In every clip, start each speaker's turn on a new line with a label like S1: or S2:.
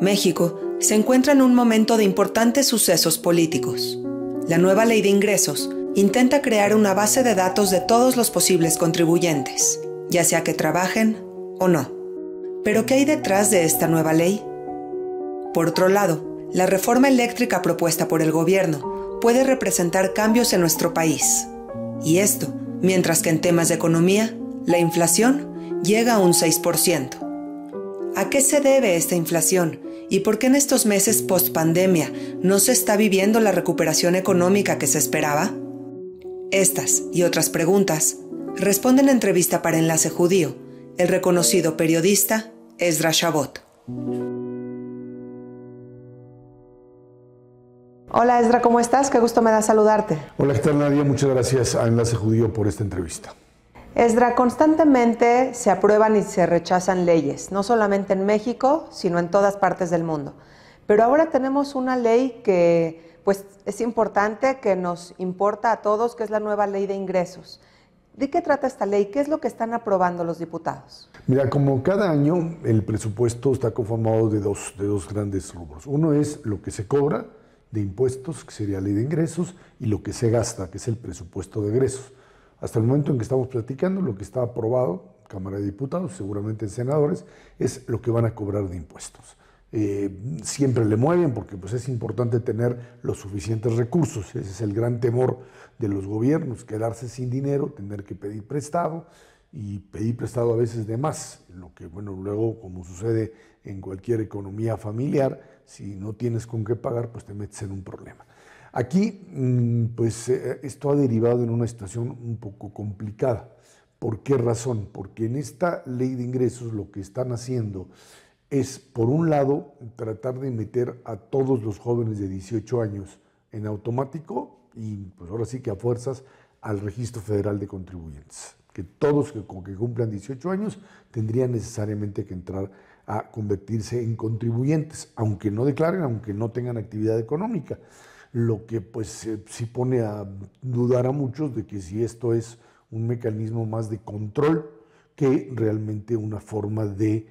S1: México se encuentra en un momento de importantes sucesos políticos. La nueva ley de ingresos intenta crear una base de datos de todos los posibles contribuyentes, ya sea que trabajen o no. ¿Pero qué hay detrás de esta nueva ley? Por otro lado, la reforma eléctrica propuesta por el gobierno puede representar cambios en nuestro país. Y esto, mientras que en temas de economía, la inflación llega a un 6%. ¿A qué se debe esta inflación? ¿Y por qué en estos meses post-pandemia no se está viviendo la recuperación económica que se esperaba? Estas y otras preguntas responde en entrevista para Enlace Judío el reconocido periodista Ezra Shabot. Hola Ezra, ¿cómo estás? Qué gusto me da saludarte.
S2: Hola, ¿qué tal Nadia? Muchas gracias a Enlace Judío por esta entrevista.
S1: Ezra, constantemente se aprueban y se rechazan leyes, no solamente en México, sino en todas partes del mundo. Pero ahora tenemos una ley que pues, es importante, que nos importa a todos, que es la nueva ley de ingresos. ¿De qué trata esta ley? ¿Qué es lo que están aprobando los diputados?
S2: Mira, como cada año el presupuesto está conformado de dos grandes rubros. Uno es lo que se cobra de impuestos, que sería ley de ingresos, y lo que se gasta, que es el presupuesto de egresos. Hasta el momento en que estamos platicando, lo que está aprobado, Cámara de Diputados, seguramente en senadores, es lo que van a cobrar de impuestos. Siempre le mueven porque pues, es importante tener los suficientes recursos. Ese es el gran temor de los gobiernos, quedarse sin dinero, tener que pedir prestado y pedir prestado a veces de más. Lo que, bueno, luego, como sucede en cualquier economía familiar, si no tienes con qué pagar, pues te metes en un problema. Aquí, pues esto ha derivado en una situación un poco complicada. ¿Por qué razón? Porque en esta ley de ingresos lo que están haciendo es, por un lado, tratar de meter a todos los jóvenes de 18 años en automático y pues ahora sí que a fuerzas al Registro Federal de Contribuyentes. Que todos que cumplan 18 años tendrían necesariamente que entrar a convertirse en contribuyentes, aunque no declaren, aunque no tengan actividad económica. Lo que pues sí pone a dudar a muchos de que si esto es un mecanismo más de control que realmente una forma de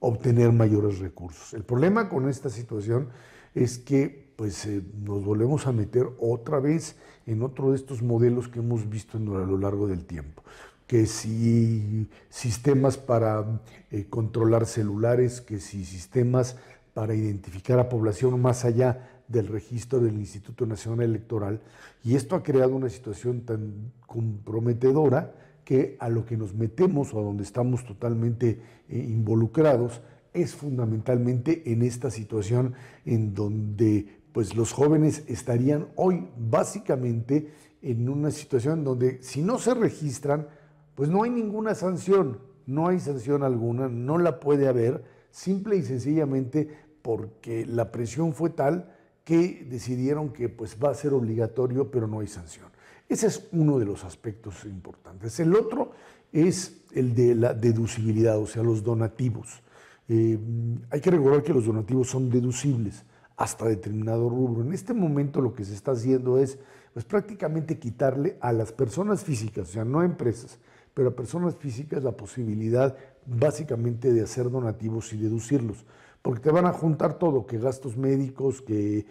S2: obtener mayores recursos. El problema con esta situación es que pues, nos volvemos a meter otra vez en otro de estos modelos que hemos visto a lo largo del tiempo. Que si sistemas para controlar celulares, que si sistemas para identificar a población más allá del registro del Instituto Nacional Electoral, y esto ha creado una situación tan comprometedora que a lo que nos metemos o a donde estamos totalmente involucrados es fundamentalmente en esta situación en donde pues, los jóvenes estarían hoy básicamente en una situación donde si no se registran, pues no hay ninguna sanción, no hay sanción alguna, no la puede haber, simple y sencillamente porque la presión fue tal que decidieron que pues, va a ser obligatorio, pero no hay sanción. Ese es uno de los aspectos importantes. El otro es el de la deducibilidad, o sea, los donativos. Hay que recordar que los donativos son deducibles hasta determinado rubro. En este momento lo que se está haciendo es pues, prácticamente quitarle a las personas físicas, o sea, no a empresas, pero a personas físicas la posibilidad básicamente de hacer donativos y deducirlos, porque te van a juntar todo, que gastos médicos, que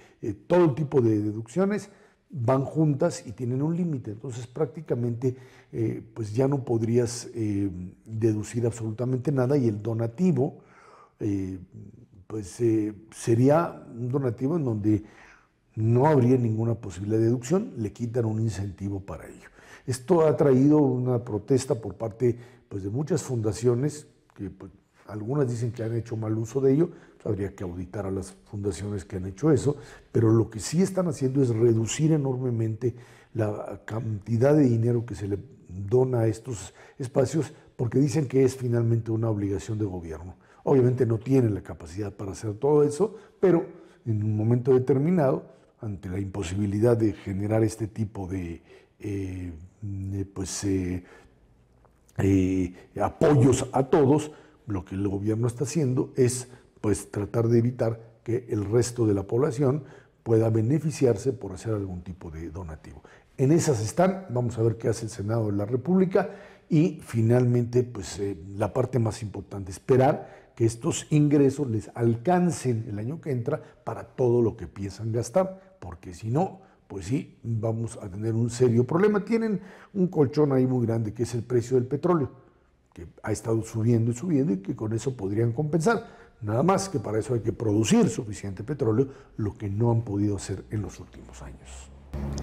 S2: todo tipo de deducciones van juntas y tienen un límite. Entonces prácticamente pues ya no podrías deducir absolutamente nada y el donativo sería un donativo en donde no habría ninguna posibilidad de deducción, le quitan un incentivo para ello. Esto ha traído una protesta por parte pues, de muchas fundaciones, que pues, algunas dicen que han hecho mal uso de ello, pues, habría que auditar a las fundaciones que han hecho eso, pero lo que sí están haciendo es reducir enormemente la cantidad de dinero que se le dona a estos espacios, porque dicen que es finalmente una obligación de gobierno. Obviamente no tienen la capacidad para hacer todo eso, pero en un momento determinado, ante la imposibilidad de generar este tipo de apoyos a todos, lo que el gobierno está haciendo es pues, tratar de evitar que el resto de la población pueda beneficiarse por hacer algún tipo de donativo. En esas están, vamos a ver qué hace el Senado de la República y finalmente pues, la parte más importante, esperar que estos ingresos les alcancen el año que entra para todo lo que piensan gastar, porque si no, pues sí, vamos a tener un serio problema. Tienen un colchón ahí muy grande que es el precio del petróleo, que ha estado subiendo y subiendo y que con eso podrían compensar. Nada más que para eso hay que producir suficiente petróleo, lo que no han podido hacer en los últimos años.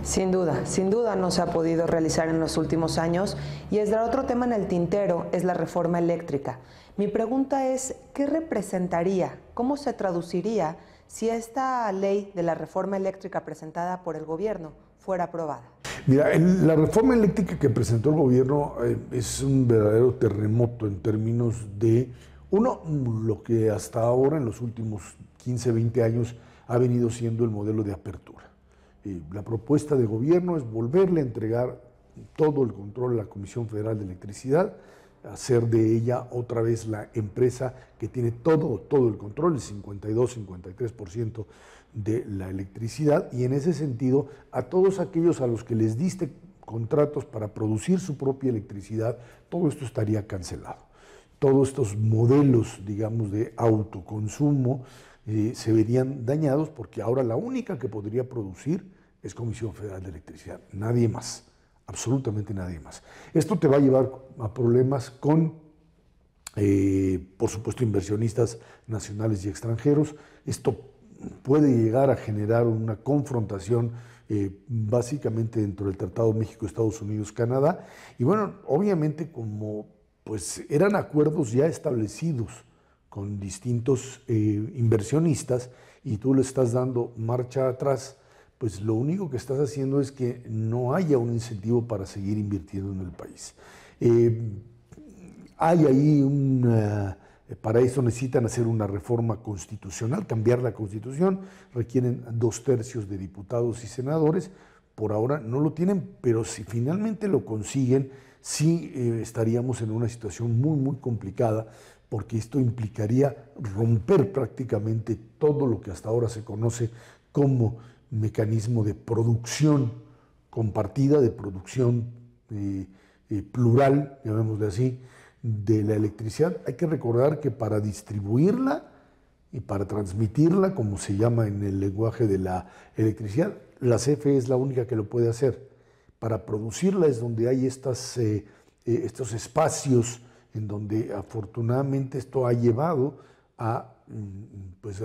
S1: Sin duda no se ha podido realizar en los últimos años. Y otro tema en el tintero es la reforma eléctrica. Mi pregunta es, ¿qué representaría, cómo se traduciría si esta ley de la reforma eléctrica presentada por el gobierno fuera aprobada?
S2: Mira, la reforma eléctrica que presentó el gobierno es un verdadero terremoto en términos de, uno, lo que hasta ahora, en los últimos 15, 20 años, ha venido siendo el modelo de apertura. La propuesta de gobierno es volverle a entregar todo el control a la Comisión Federal de Electricidad, hacer de ella otra vez la empresa que tiene todo el control, el 52-53% de la electricidad, y en ese sentido a todos aquellos a los que les diste contratos para producir su propia electricidad, todo esto estaría cancelado. Todos estos modelos, digamos, de autoconsumo se verían dañados porque ahora la única que podría producir es Comisión Federal de Electricidad, nadie más, absolutamente nadie más. Esto te va a llevar a problemas con, por supuesto, inversionistas nacionales y extranjeros. Esto puede llegar a generar una confrontación básicamente dentro del Tratado México, Estados Unidos, Canadá. Y bueno, obviamente como pues eran acuerdos ya establecidos con distintos inversionistas y tú le estás dando marcha atrás, pues lo único que estás haciendo es que no haya un incentivo para seguir invirtiendo en el país. Hay ahí para eso necesitan hacer una reforma constitucional, cambiar la Constitución, requieren 2/3 de diputados y senadores, por ahora no lo tienen, pero si finalmente lo consiguen, sí estaríamos en una situación muy complicada, porque esto implicaría romper prácticamente todo lo que hasta ahora se conoce como mecanismo de producción compartida, de producción plural, llamémosle así, de la electricidad. Hay que recordar que para distribuirla y para transmitirla, como se llama en el lenguaje de la electricidad, la CFE es la única que lo puede hacer. Para producirla es donde hay estos espacios en donde afortunadamente esto ha llevado a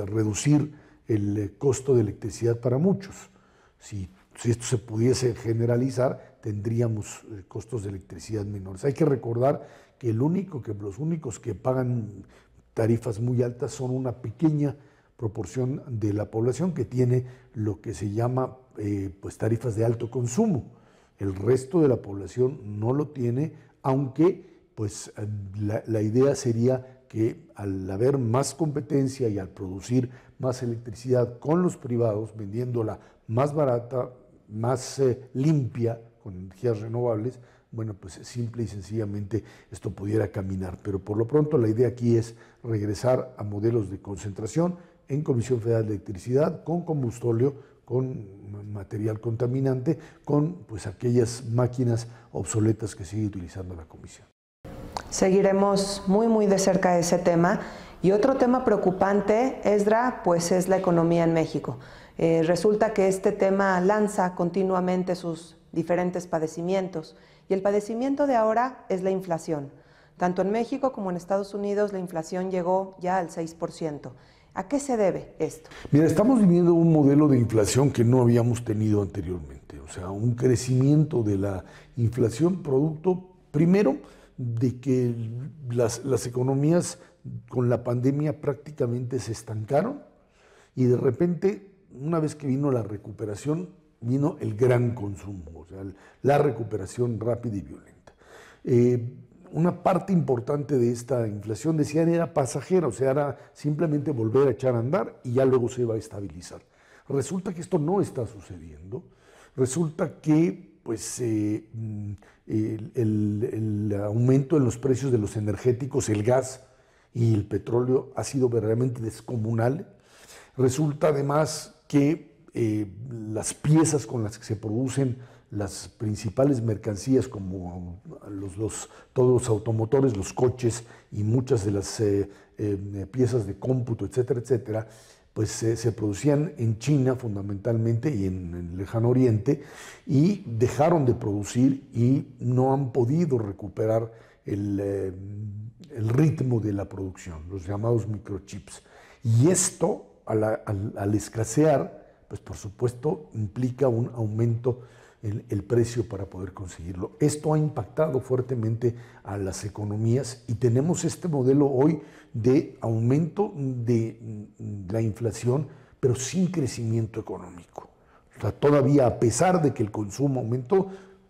S2: reducir el costo de electricidad para muchos. Si esto se pudiese generalizar, tendríamos costos de electricidad menores. Hay que recordar que los únicos que pagan tarifas muy altas son una pequeña proporción de la población que tiene lo que se llama tarifas de alto consumo. El resto de la población no lo tiene, aunque la idea sería que al haber más competencia y al producir más electricidad con los privados, vendiéndola más barata, más limpia, con energías renovables, bueno, pues simple y sencillamente esto pudiera caminar. Pero por lo pronto la idea aquí es regresar a modelos de concentración en Comisión Federal de Electricidad, con combustóleo, con material contaminante, con aquellas máquinas obsoletas que sigue utilizando la Comisión.
S1: Seguiremos muy de cerca ese tema. Y otro tema preocupante, Esdra, pues es la economía en México. Resulta que este tema lanza continuamente sus diferentes padecimientos. Y el padecimiento de ahora es la inflación. Tanto en México como en Estados Unidos la inflación llegó ya al 6%. ¿A qué se debe esto?
S2: Mira, estamos viviendo un modelo de inflación que no habíamos tenido anteriormente. O sea, un crecimiento de la inflación producto, primero, de que las economías con la pandemia prácticamente se estancaron y de repente, una vez que vino la recuperación, vino el gran consumo, o sea, la recuperación rápida y violenta. Una parte importante de esta inflación, decían, era pasajera, o sea, era simplemente volver a echar a andar y ya luego se iba a estabilizar. Resulta que esto no está sucediendo, resulta que el aumento en los precios de los energéticos, el gas y el petróleo ha sido verdaderamente descomunal. Resulta además que las piezas con las que se producen las principales mercancías como todos los automotores, los coches y muchas de las piezas de cómputo, etcétera, etcétera, pues se producían en China fundamentalmente y en el Lejano Oriente, y dejaron de producir y no han podido recuperar el ritmo de la producción, los llamados microchips. Y esto, al escasear, pues por supuesto implica un aumento en el precio para poder conseguirlo. Esto ha impactado fuertemente a las economías y tenemos este modelo hoy de aumento de la inflación, pero sin crecimiento económico. O sea, todavía, a pesar de que el consumo aumentó,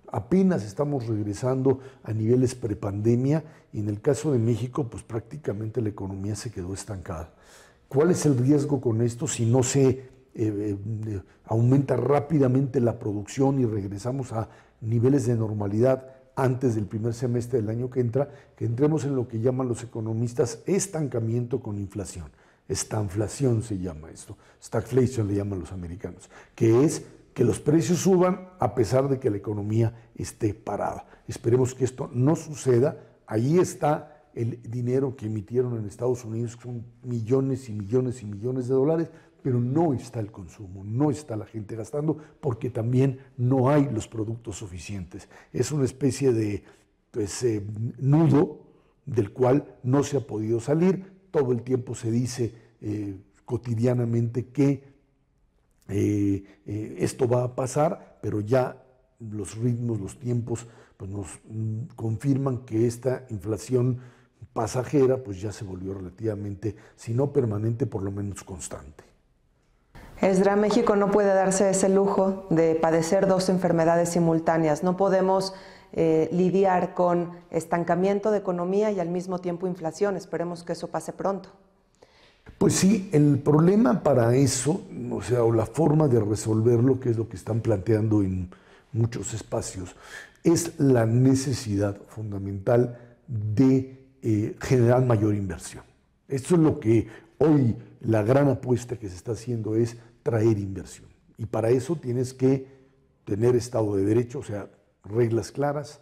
S2: apenas estamos regresando a niveles prepandemia, y en el caso de México, pues prácticamente la economía se quedó estancada. ¿Cuál es el riesgo con esto si no se aumenta rápidamente la producción y regresamos a niveles de normalidad antes del primer semestre del año que entra, que entremos en lo que llaman los economistas estancamiento con inflación? Estanflación se llama esto, stagflation le llaman los americanos, que es que los precios suban a pesar de que la economía esté parada. Esperemos que esto no suceda. Ahí está el dinero que emitieron en Estados Unidos, que son millones y millones y millones de dólares, pero no está el consumo, no está la gente gastando, porque también no hay los productos suficientes. Es una especie de nudo del cual no se ha podido salir. Todo el tiempo se dice cotidianamente que esto va a pasar, pero ya los ritmos, los tiempos, pues nos confirman que esta inflación pasajera pues ya se volvió relativamente, si no permanente, por lo menos constante.
S1: Esdra, México no puede darse ese lujo de padecer dos enfermedades simultáneas. No podemos lidiar con estancamiento de economía y al mismo tiempo inflación. Esperemos que eso pase pronto.
S2: Pues sí, el problema para eso, o la forma de resolverlo, que es lo que están planteando en muchos espacios, es la necesidad fundamental de generar mayor inversión. Esto es lo que hoy la gran apuesta que se está haciendo es traer inversión. Y para eso tienes que tener Estado de Derecho, o sea, reglas claras,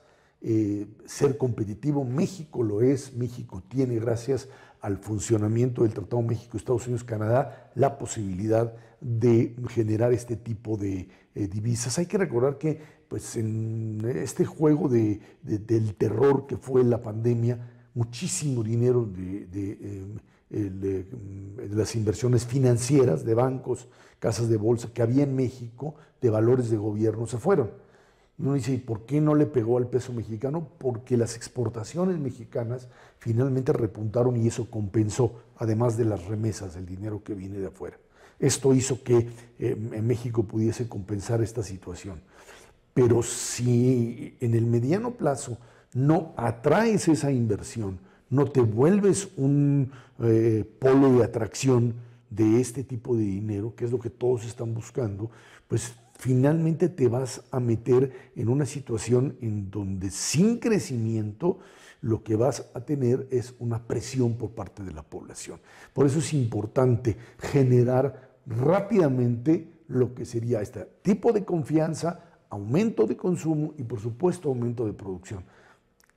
S2: ser competitivo. México lo es, México tiene, gracias al funcionamiento del Tratado México-Estados Unidos-Canadá, la posibilidad de generar este tipo de divisas. Hay que recordar que pues, en este juego del terror que fue la pandemia, muchísimo dinero de las inversiones financieras de bancos, casas de bolsa que había en México, de valores de gobierno, se fueron. Y uno dice, ¿y por qué no le pegó al peso mexicano? Porque las exportaciones mexicanas finalmente repuntaron y eso compensó, además de las remesas, del dinero que viene de afuera. Esto hizo que en México pudiese compensar esta situación. Pero si en el mediano plazo no atraes esa inversión, no te vuelves un polo de atracción de este tipo de dinero, que es lo que todos están buscando, pues finalmente te vas a meter en una situación en donde sin crecimiento lo que vas a tener es una presión por parte de la población. Por eso es importante generar rápidamente lo que sería este tipo de confianza, aumento de consumo y por supuesto aumento de producción.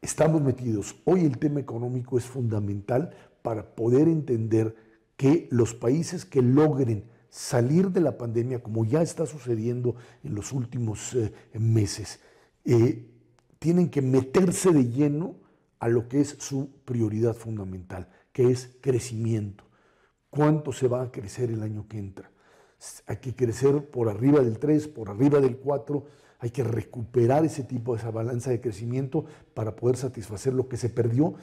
S2: Estamos metidos. Hoy el tema económico es fundamental para poder entender que los países que logren salir de la pandemia, como ya está sucediendo en los últimos meses, tienen que meterse de lleno a lo que es su prioridad fundamental, que es crecimiento. ¿Cuánto se va a crecer el año que entra? Hay que crecer por arriba del 3, por arriba del 4, hay que recuperar esa balanza de crecimiento para poder satisfacer lo que se perdió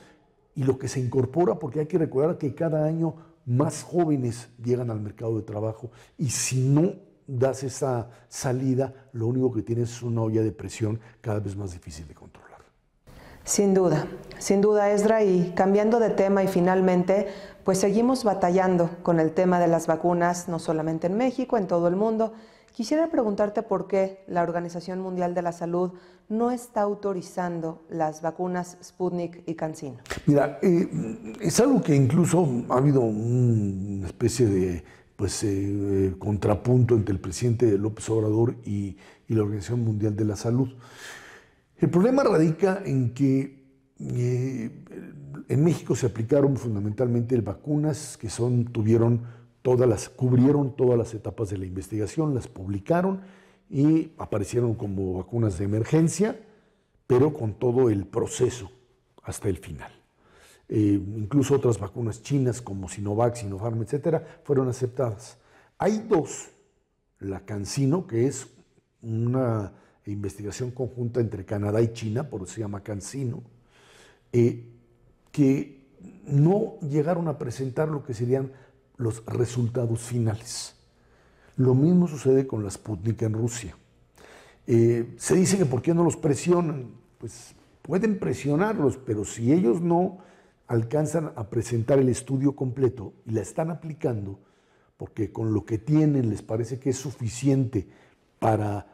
S2: y lo que se incorpora, porque hay que recordar que cada año más jóvenes llegan al mercado de trabajo y si no das esa salida, lo único que tienes es una olla de presión cada vez más difícil de controlar.
S1: Sin duda, Esdra, y cambiando de tema y finalmente, pues seguimos batallando con el tema de las vacunas, no solamente en México, en todo el mundo. Quisiera preguntarte por qué la Organización Mundial de la Salud no está autorizando las vacunas Sputnik y CanSino.
S2: Mira, es algo que incluso ha habido una especie de contrapunto entre el presidente López Obrador y la Organización Mundial de la Salud. El problema radica en que en México se aplicaron fundamentalmente vacunas que cubrieron todas las etapas de la investigación, las publicaron y aparecieron como vacunas de emergencia, pero con todo el proceso hasta el final. Incluso otras vacunas chinas como Sinovac, Sinopharm, etcétera, fueron aceptadas. Hay dos, la CanSino, que es una investigación conjunta entre Canadá y China, por eso se llama CanSino, que no llegaron a presentar lo que serían los resultados finales. Lo mismo sucede con la Sputnik en Rusia. Se dice que ¿por qué no los presionan? Pues pueden presionarlos, pero si ellos no alcanzan a presentar el estudio completo y la están aplicando, porque con lo que tienen les parece que es suficiente para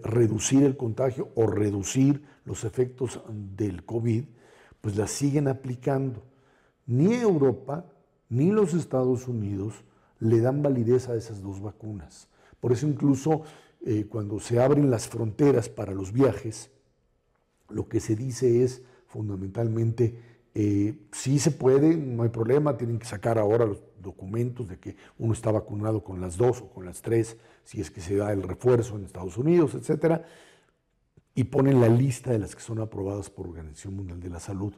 S2: reducir el contagio o reducir los efectos del COVID, pues la siguen aplicando. Ni Europa ni los Estados Unidos le dan validez a esas dos vacunas. Por eso incluso cuando se abren las fronteras para los viajes, lo que se dice es fundamentalmente, sí se puede, no hay problema, tienen que sacar ahora los documentos de que uno está vacunado con las dos o con las tres, si es que se da el refuerzo en Estados Unidos, etcétera, y ponen la lista de las que son aprobadas por la Organización Mundial de la Salud.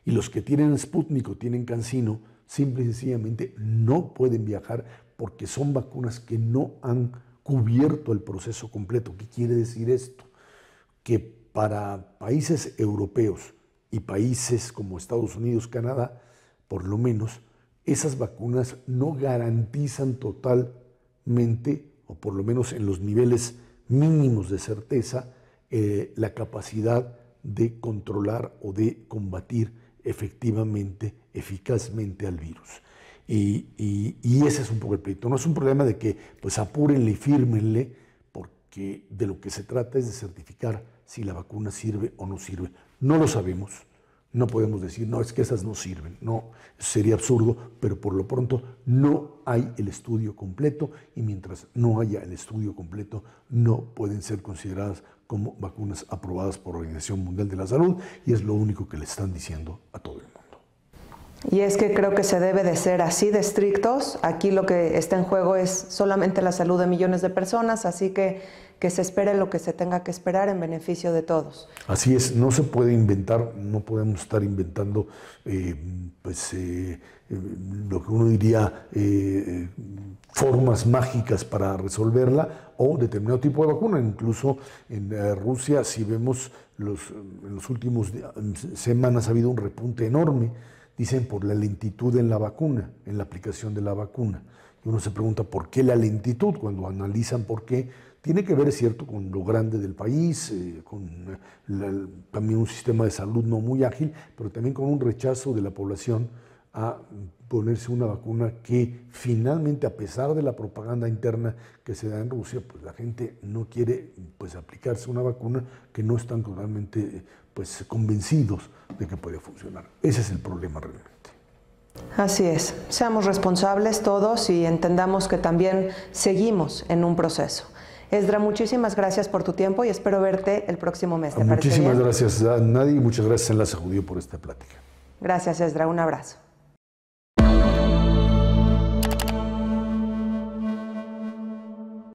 S2: Y los que tienen Sputnik o tienen CanSino, simple y sencillamente no pueden viajar porque son vacunas que no han cubierto el proceso completo. ¿Qué quiere decir esto? Que para países europeos y países como Estados Unidos, Canadá, por lo menos, esas vacunas no garantizan totalmente, o por lo menos en los niveles mínimos de certeza, la capacidad de controlar o de combatir efectivamente, eficazmente al virus. Y ese es un poco el pleito. No es un problema de que pues apúrenle y fírmenle, porque de lo que se trata es de certificar si la vacuna sirve o no sirve. No lo sabemos, no podemos decir, no, es que esas no sirven. No, sería absurdo, pero por lo pronto no hay el estudio completo y mientras no haya el estudio completo no pueden ser consideradas como vacunas aprobadas por la Organización Mundial de la Salud y es lo único que le están diciendo a todo el mundo.
S1: Y es que creo que se debe de ser así de estrictos. Aquí lo que está en juego es solamente la salud de millones de personas, así que se espere lo que se tenga que esperar en beneficio de todos.
S2: Así es, no se puede inventar, no podemos estar inventando lo que uno diría formas mágicas para resolverla o determinado tipo de vacuna. Incluso en Rusia, si vemos en los últimos semanas ha habido un repunte enorme, dicen por la lentitud en la vacuna, en la aplicación de la vacuna. Y uno se pregunta por qué la lentitud, cuando analizan por qué. Tiene que ver, es cierto, con lo grande del país, con también un sistema de salud no muy ágil, pero también con un rechazo de la población a ponerse una vacuna que finalmente, a pesar de la propaganda interna que se da en Rusia, pues la gente no quiere aplicarse una vacuna que no están totalmente convencidos de que puede funcionar. Ese es el problema realmente.
S1: Así es, seamos responsables todos y entendamos que también seguimos en un proceso. Esdra, muchísimas gracias por tu tiempo y espero verte el próximo mes. ¿Te parece bien?
S2: Muchísimas gracias a nadie y muchas gracias a Enlace Judío por esta plática.
S1: Gracias, Esdra. Un abrazo.